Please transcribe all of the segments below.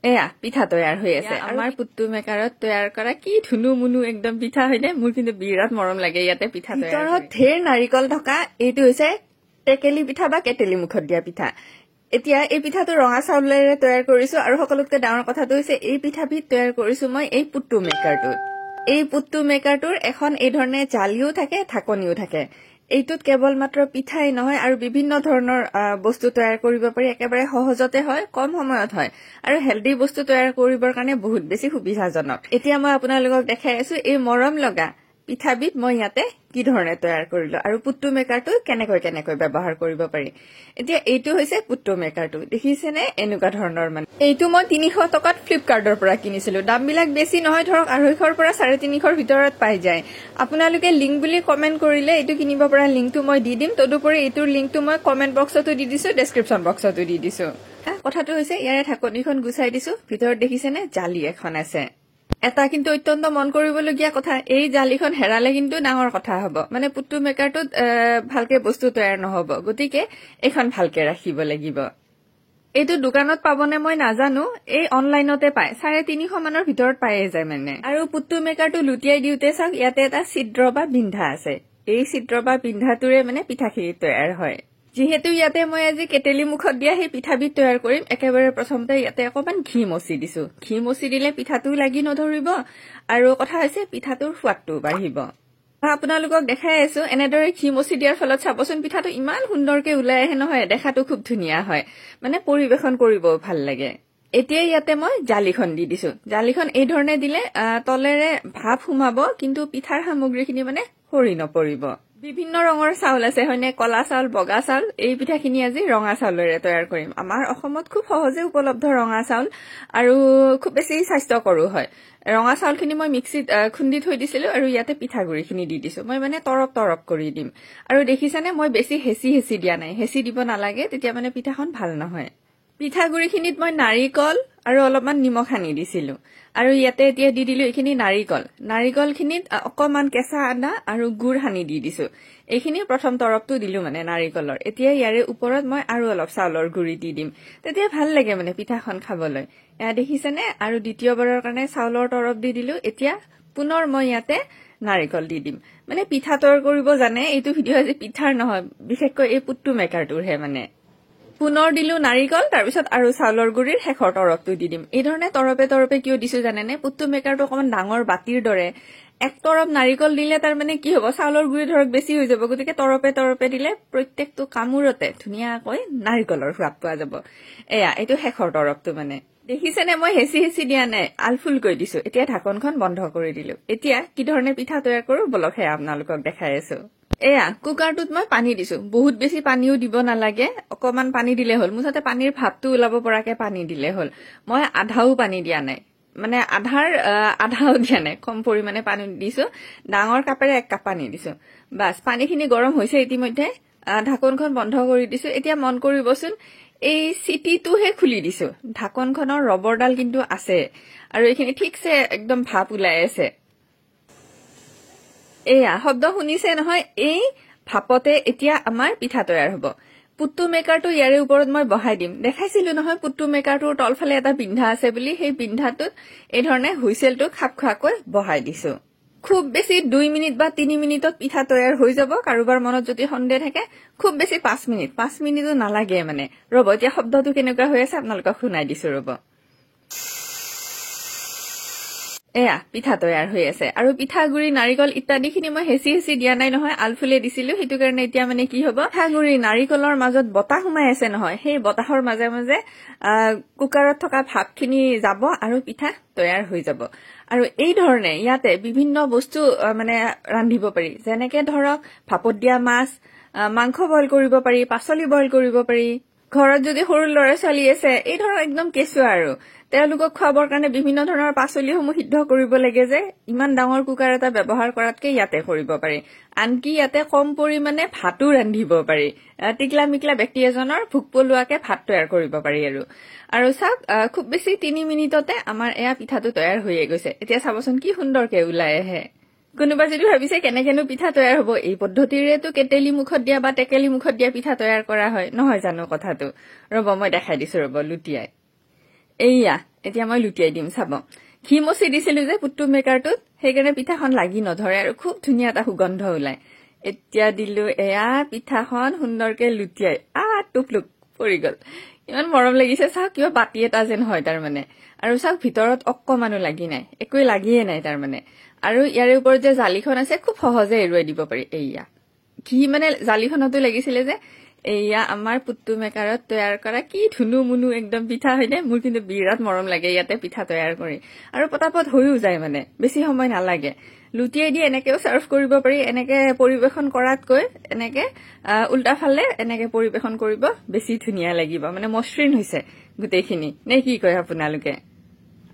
এয়া পিঠা তৈয়াৰ হৈ আছে আমাৰ পুট্টু মেকাৰত তৈয়াৰ কৰা কি ধুনু মুনু একদম পিঠা হয়নে মোৰ কিন্তু বিৰাট মৰম লাগে ইয়াতে পিঠা ভিতৰত ঢেৰ নাৰিকল থকা এইটো হৈছে টেকেলি পিঠা বা কেটেলি মুখত দিয়া পিঠা এতিয়া এই পিঠাটো ৰঙা চাউলেৰে তৈয়াৰ কৰিছো আৰু সকলোতকৈ ডাঙৰ কথাটো হৈছে এই পিঠাবিধ তৈয়াৰ কৰিছো মই এই পুট্টু মেকাৰটোত এই পুট্টু মেকাৰটোৰ এখন এই ধৰণে জালিও থাকে ঢাকনিও থাকে এইটোত কেৱল মাত্ৰ পিঠাই নহয় আৰু বিভিন্ন ধৰণৰ বস্তু তৈয়াৰ কৰিব পাৰি একেবাৰে সহজতে হয় কম সময়ত হয় আৰু হেলদি বস্তু তৈয়াৰ কৰিবৰ কাৰণে বহুত বেছি সুবিধাজনক এতিয়া মই আপোনালোকক দেখাই আছো এই মৰম লগা পিঠাবিধ মই ইয়াতে কি ধৰণে তৈয়াৰ কৰিলো আৰু পুট্টু মেকাৰটো কেনেকৈ ব্যৱহাৰ কৰিব পাৰি এতিয়া এইটো হৈছে পুট্টু মেকাৰটো দেখিছেনে এনেকুৱা ধৰণৰ মানে এইটো মই 300 টকাত ফ্লিপকাৰ্টৰ পৰা কিনিছিলো দামবিলাক বেছি নহয় ধৰক 250 পৰা 350 ভিতৰত পাই যায় আপোনালোকে লিংক বুলি কমেন্ট কৰিলে এইটো কিনিব পৰা লিংকটো মই দি দিম তদুপৰি এইটোৰ লিংকটো মই কমেন্ট বক্সতো দি দিছো ডেসক্ৰিপচন বক্সতো দি দিছো কথাটো হৈছে ইয়াৰে ঢাকনিখন গুছাই দিছো ভিতৰত দেখিছেনে জালি এখন আছে এটা কিন্তু অত্যন্ত মন কৰিবলগীয়া কথা এই জালিখন হেৰালে কিন্তু ডাঙৰ কথা হ'ব মানে পুট্টু মেকাৰটোত ভালকে বস্তু তৈয়াৰ নহব গতিকে এখন ভালকে ৰাখিব লাগিব এইটো দোকানত পাবনে মই নাজানো এই অনলাইনতে পায় 350 মানৰ ভিতৰত পায়ে যায় মানে আৰু পুট্টু মেকাৰটো লুটিয়াই দিওতে চাওক ইয়াতে এটা ছিদ্ৰ বা বিন্ধা আছে এই ছিদ্ৰ বা বিন্ধাটোৰে মানে পিঠাখিনি তৈয়াৰ হয় যেহেতু ইয়াতে মই আজি কেটেলি মুখত দিয়া সেই পিঠাবিধ তৈয়াৰ কৰিম একেবাৰে প্ৰথমতে ইয়াতে অকমান ঘি মচি দিছো ঘি মচি দিলে পিঠাটো লাগি নধৰিব আৰু কথা হৈছে পিঠাটোৰ সোৱাদটো বাঢ়িব আপোনালোকক দেখাই আছো এনেদৰে ঘি মচি দিয়াৰ ফলত চাবচোন পিঠাটো ইমান সুন্দৰকে ওলাই আহে নহয় দেখাটো খুব ধুনীয়া হয় মানে পৰিবেশন কৰিব ভাল লাগে এতিয়া ইয়াতে মই জালিখন দি দিছো জালিখন এই ধৰণে দিলে তলেৰে ভাপ সোমাব কিন্তু পিঠাৰ সামগ্ৰীখিনি মানে সৰি নপৰিব বিভিন্ন ৰঙৰ চাউল আছে হয়নে কলা চাউল বগা চাউল এই পিঠাখিনি আজি ৰঙা চাউলেৰে তৈয়াৰ কৰিম আমাৰ অসমত খুব সহজে উপলব্ধ ৰঙা চাউল আৰু খুব বেছি স্বাস্থ্যকৰো হয় ৰঙা চাউলখিনি মই মিক্সিত খুন্দি থৈ দিছিলো আৰু ইয়াতে পিঠাগুৰিখিনি দি দিছো মই মানে তৰপ কৰি দিম আৰু দেখিছানে মই বেছি হেঁচি দিয়া নাই হেঁচি দিব নালাগে তেতিয়া মানে পিঠাখন ভাল নহয় পিঠাগুৰিখিনিত মই নাৰিকল আৰু অলপমান নিমখ সানি দিছিলো আৰু ইয়াতে এতিয়া দি দিলো এইখিনি নাৰিকলখিনিত অকমান কেঁচা আদা আৰু গুড় সানি দি দিছো এইখিনি প্ৰথম তৰপটো দিলো মানে নাৰিকলৰ এতিয়া ইয়াৰে ওপৰত মই আৰু অলপ চাউলৰ গুড়ি দি দিম তেতিয়া ভাল লাগে মানে পিঠাখন খাবলৈ এয়া দেখিছেনে আৰু দ্বিতীয়বাৰৰ কাৰণে চাউলৰ তৰপ দি দিলো এতিয়া পুনৰ মই ইয়াতে নাৰিকল দি দিম মানে পিঠা তৈয়াৰ কৰিব জানে এইটো ভিডিঅ' আজি পিঠাৰ নহয় বিশেষকৈ এই পুট্টু মেকাৰটোৰহে মানে পুনৰ দিলো নাৰিকল তাৰপিছত আৰু চাউলৰ গুড়িৰ শেষৰ তৰপটো দি দিম এই ধৰণে তৰপে কিয় দিছো জানেনে পুট্টু মেকাৰটো অকমান ডাঙৰ বাতিৰ দৰে এক তৰপ নাৰিকল দিলে তাৰ মানে কি হ'ব চাউলৰ গুড়ি ধৰক বেছি হৈ যাব গতিকে তৰপে দিলে প্ৰত্যেকটো কামোৰতে ধুনীয়াকৈ নাৰিকলৰ সোৱাদ পোৱা যাব এয়া এইটো শেষৰ তৰপটো মানে দেখিছেনে মই হেঁচি দিয়া নাই আলফুলকৈ দিছো এতিয়া ঢাকনখন বন্ধ কৰি দিলো এতিয়া কি ধৰণে পিঠা তৈয়াৰ কৰো বলক হে আপোনালোকক দেখাই আছো এয়া কুকাৰটোত মই পানী দিছো বহুত বেছি পানীও দিব নালাগে অকমান পানী দিলে হ'ল মুঠতে পানীৰ ভাপটো ওলাব পৰাকে পানী দিলে হ'ল মই আধাও পানী দিয়া নাই মানে আধাও দিয়া নাই কম পৰিমাণে পানী দিছো ডাঙৰ কাপেৰে 1 কাপ পানী দিছো বাস পানীখিনি গৰম হৈছে ইতিমধ্যে ঢাকনখন বন্ধ কৰি দিছো এতিয়া মন কৰিবচোন এই চিটিটোহে খুলি দিছো ঢাকনখনৰ ৰবৰডাল কিন্তু আছে আৰু এইখিনি ঠিকছে একদম ভাপ ওলাই আছে এয়া শব্দ শুনিছে নহয় এই ভাপতে এতিয়া আমাৰ পিঠা তৈয়াৰ হ'ব পুট্টু মেকাৰটো ইয়াৰে ওপৰত মই বহাই দিম দেখাইছিলো নহয় পুট্টু মেকাৰটোৰ তলফালে এটা বিন্ধা আছে বুলি সেই বিন্ধাটোত এই ধৰণে হুইসেলটো খাপ খোৱাকৈ বহাই দিছো খুব বেছি 2 মিনিট বা 3 মিনিটত পিঠা তৈয়াৰ হৈ যাব কাৰোবাৰ মনত যদি সন্দেহ থাকে খুব বেছি 5 মিনিটো নালাগে মানে ৰব এতিয়া শব্দটো কেনেকুৱা হৈ আছে আপোনালোকক শুনাই দিছো ৰব এয়া পিঠা তৈয়াৰ হৈ আছে আৰু পিঠাগুৰি নাৰিকল ইত্যাদিখিনি মই হেঁচি দিয়া নাই নহয় আলফুলে দিছিলো সেইটো কাৰণে এতিয়া মানে কি হ'ব পিঠাগুৰি নাৰিকলৰ মাজত বতাহ সোমাই আছে নহয় সেই বতাহৰ মাজে মাজে কুকাৰত থকা ভাপখিনি যাব আৰু পিঠা তৈয়াৰ হৈ যাব আৰু এই ধৰণে ইয়াতে বিভিন্ন বস্তু মানে ৰান্ধিব পাৰি যেনেকে ধৰক ভাপত দিয়া মাছ মাংস বইল কৰিব পাৰি পাচলি বইল কৰিব পাৰি ঘৰত যদি সৰু ল'ৰা ছোৱালী আছে এই ধৰক একদম কেঁচুৱা আৰু তেওঁলোকক খোৱাবৰ কাৰণে বিভিন্ন ধৰণৰ পাচলিসমূহ সিদ্ধ কৰিব লাগে যে ইমান ডাঙৰ কুকাৰ এটা ব্যৱহাৰ কৰাতকে ইয়াতে কৰিব পাৰি আনকি ইয়াতে কম পৰিমাণে ভাতো ৰান্ধিব পাৰি টিকলা মিকলা ব্যক্তি এজনৰ ভোক পলোৱাকে ভাত তৈয়াৰ কৰিব পাৰি আৰু চাওক খুব বেছি 3 মিনিটতে আমাৰ এয়া পিঠাটো তৈয়াৰ হৈয়ে গৈছে এতিয়া চাবচোন কি সুন্দৰকে ওলাই আহে কোনোবা যদি ভাবিছে কেনেকেনো পিঠা তৈয়াৰ হ'ব এই পদ্ধতিৰেতো কেটেলি মুখত দিয়া বা টেকেলি মুখত দিয়া পিঠা তৈয়াৰ কৰা হয় নহয় জানো কথাটো ৰব মই দেখাই দিছো ৰব লুটিয়াই এইয়া এতিয়া মই লুটিয়াই দিম চাব ঘি মচি দিছিলো যে পুট্টু মেকাৰটোত সেইকাৰণে পিঠাখন লাগি নধৰে আৰু খুব ধুনীয়া এটা সুগন্ধ ওলায় এতিয়া দিলো এয়া পিঠাখন সুন্দৰকে লুটিয়াই টুকলুক পৰি গল ইমান মৰম লাগিছে চাওক কিবা বাতি এটা যেন হয় তাৰমানে আৰু চাওক ভিতৰত অকমানো লাগি নাই একোৱে লাগিয়ে নাই তাৰমানে আৰু ইয়াৰে ওপৰত যে জালিখন আছে খুব সহজে এৰুৱাই দিব পাৰি এইয়া ঘি মানে জালিখনতো লাগিছিলে যে এইয়া আমাৰ পুট্টু মেকাৰত তৈয়াৰ কৰা কি ধুনু মুনু একদম পিঠা হয়নে মোৰ কিন্তু বিৰাট মৰম লাগে ইয়াতে পিঠা তৈয়াৰ কৰি আৰু পটাপট হৈও যায় মানে বেছি সময় নালাগে লুটিয়াই দি এনেকেও সাৰ্ভ কৰিব পাৰি এনেকে পৰিবেশন কৰাতকৈ এনেকে উল্টা ফালে এনেকে পৰিবেশন কৰিব বেছি ধুনীয়া লাগিব মানে মসৃণ হৈছে গোটেইখিনি নে কি কয় আপোনালোকে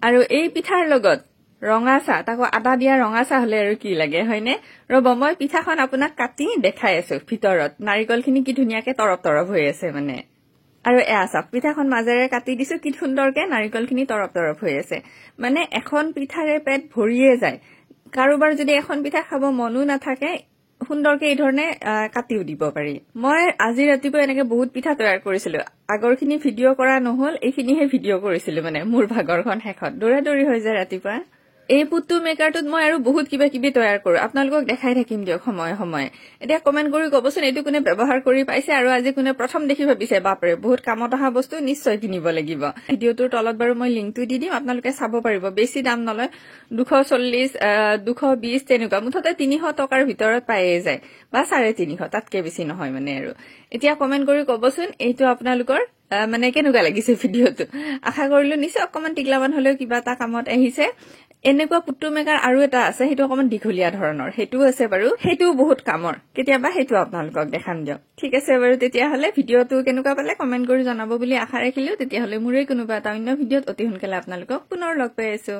আৰু এই পিঠাৰ লগত ৰঙা চাহ তাকো আদা দিয়া ৰঙা চাহ হলে আৰু কি লাগে হয়নে ৰব মই পিঠাখন আপোনাক কাটি দেখাই আছো ভিতৰত নাৰিকলখিনি কি ধুনীয়াকে তৰপ তৰপ হৈ আছে মানে আৰু এয়া চাওক পিঠাখন মাজেৰে কাটি দিছো কি সুন্দৰকে নাৰিকলখিনি তৰপ তৰপ হৈ আছে মানে এখন পিঠাৰে পেট ভৰিয়ে যায় কাৰোবাৰ যদি এখন পিঠা খাব মনো নাথাকে সুন্দৰকে এই ধৰণে কাটিও দিব পাৰি মই আজি ৰাতিপুৱা এনেকে বহুত পিঠা তৈয়াৰ কৰিছিলো আগৰখিনি ভিডিঅ' কৰা নহল এইখিনিহে ভিডিঅ' কৰিছিলো মানে মোৰ ভাগৰখন শেষত দৌৰা হৈ যায় ৰাতিপুৱা এই পুট্টু মেকাৰটোত মই আৰু বহুত কিবা কিবি তৈয়াৰ কৰো আপোনালোকক দেখাই থাকিম দিয়ক সময়ে সময়ে এতিয়া কমেন্ট কৰি কবচোন এইটো কোনে ব্যৱহাৰ কৰি পাইছে আৰু আজি কোনে প্ৰথম দেখি ভাবিছে বাপৰে বহুত কামত অহা বস্তু নিশ্চয় কিনিব লাগিব ভিডিঅ'টোৰ তলত বাৰু মই লিংকটো দি দিম আপোনালোকে চাব পাৰিব বেছি দাম নলয় 240 220 তেনেকুৱা মুঠতে 300 টকাৰ ভিতৰত পায়ে যায় বা 350 তাতকে বেছি নহয় মানে আৰু এতিয়া কমেন্ট কৰি কবচোন এইটো আপোনালোকৰ মানে কেনেকুৱা লাগিছে ভিডিঅ'টো আশা কৰিলো নিশ্চয় অকমান টিকলামান হলেও কিবা এটা কামত আহিছে এনেকুৱা পুট্টু মেকাৰ আৰু এটা আছে সেইটো অকমান দীঘলীয়া ধৰণৰ সেইটোও আছে বাৰু সেইটোও বহুত কামৰ কেতিয়াবা সেইটো আপোনালোকক দেখাম দিয়ক ঠিক আছে বাৰু তেতিয়াহলে ভিডিঅ'টো কেনেকুৱা পালে কমেন্ট কৰি জনাব বুলি আশা ৰাখিলো তেতিয়াহলে মোৰে কোনোবা এটা অন্য ভিডিঅ'ত অতি সোনকালে আপোনালোকক পুনৰ লগ পাই আছো